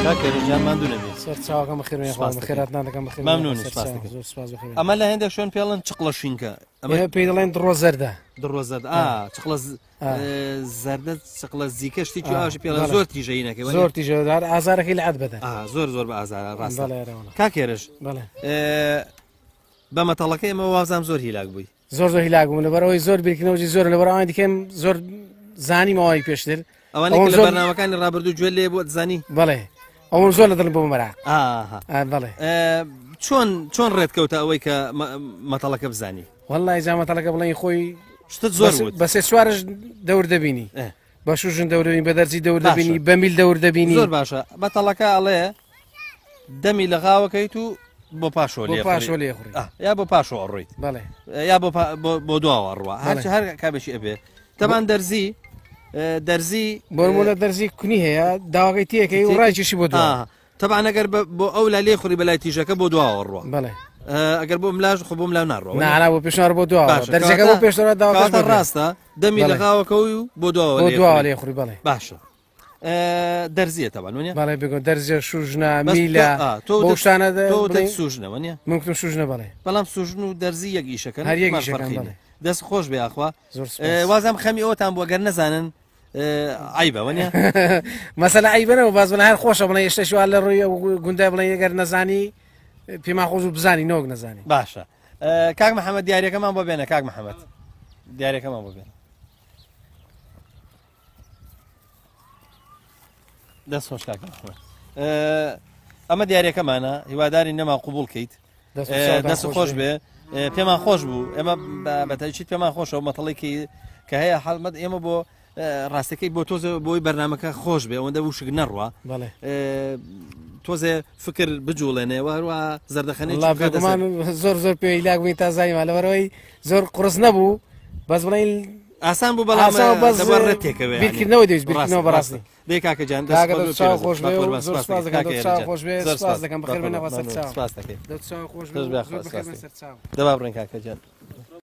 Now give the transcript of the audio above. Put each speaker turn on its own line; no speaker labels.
کاکەجان ماندوو نەبێ
سەر چاوەکەم بەخێر خێراتنان دەکەم بەخێر
مەمنون زۆر سپاس ئەمە لە هێندێک شوێن پێڵن چقڵە شینکە
ئەمە پێی دەڵێن دڕۆ زەردە
چقڵە زەردە چقڵە زیکە شتێکی ئاژی پێڵە زۆر تیژەینەکەی
زۆر تیژەدار ئازارەکەی لە عەد بەدە
زۆر زۆر بە ئازار ڕاستە کاکێرش بە مەتەڵەکەی ئەمە وازام زۆر هیلاک بووی
زۆر هیلاک بووم لەبەرەوەی زۆر بیرکردنەوەی زۆر لەبەرەوەی دیکەم زۆر زانی ماوەی پێشتر
ئەوانەی لە بەرنامەکانی ڕابردوو گوێ لێ بۆ زانی
بەڵێ ئەوە زۆر لە دڵ بۆ مەرا بەڵێ
چۆن ڕێتکەوتە ئەوەی کە مەتەڵەکە بزانی
وەڵای جا مەتەڵەکە بڵێن خۆی
شتت زۆر
بە سێ چوارش دەور دەبینی بە شوژن دەوردەبینی بە دەرزی دەور دەبینی بە میل دەور دەبینی
زۆر باشە مەتەڵەکە ئەڵێ دەمی لە غاوەکەیت و بۆ پاشۆ لێ
خوڕی
یا بۆ پاشۆ ڕۆیت
بەڵێ
یا بۆ دواوە ڕوە هەر کابێکی ئەبێ تەمان دەرزی
بۆمونە دەرزی کونی هەیە داواکەی تێکەکەی و ڕایکیشی بۆ دو
تەبان ئەگەر بۆ ئەو لا لێ خوڕی بەلای تیژەکە بۆ دواوە ڕوە
بەڵێ
ئەگەر بۆ ملاژ خۆ بۆ ملاو ناڕەوە
نانا بۆ پێشنار بۆ دو دەرزەکە بۆ پێشتەوە داواکە
ڕاستە دەمی لە غاوەکەوی و بۆ
دواوە لێ خوڕی بەڵێ
باشە دەرزیە تەبان وانە
بەڵێ بگۆ دەرزیە شوژنە میلە بۆ شتانە
سوژنەوە نیە
ممکن سوژنە بەڵێ
بەڵام سوژن و دەرزی یەک ئیشەکەن
هەر یەکیشەکەن
دەست خۆش بێ ئاخوا وازام خەمی ئەوتان بۆ گەر نەزانن عیبە وانە
مەسەلە عیبەنەوە باز بڵێ هەر خۆشە بڵێ هێشتا شوال لە ڕووی گوندای بڵێ ئەگەر نەزانی پێما خۆش و بزانی نۆک نەزانی
باشە کاک محەممەد دیارەکەمان بۆ بێنە کاک محەممەد دیارەکەمان بۆ بێنە دەست خۆش کاک محەممەد ئەمە دیارەکەمانە هیواداری نەما قوبوڵ کەیت دەست خۆش بێ پێمان خۆش بوو ئێمە بەتەچیت پێمان خۆشەوە مەتەڵێکی کە هەیە حڵمەت ئێمە بۆ ڕاستەکەی بۆ تۆزە بۆی بەرنمەکە خۆش بێ ئەوەندە وشک نەڕوە تۆزێ فکر بجوڵێنێەوە هەروە زەردەخەنەی
زۆر پێی لاک بووی تا زانیمان لەبەرەوەی زۆر قڕس نەبوو بەس بڵێن
ئاسان بوو بەڵام تێکەوە
بیرکردنەوە دەویست بیرکردنەوە بەڕاستی
دێ کاکەجان
خۆش دەکەم بەخێر بێنەوە سەر چاو
دەبا بڕێن کاکەجان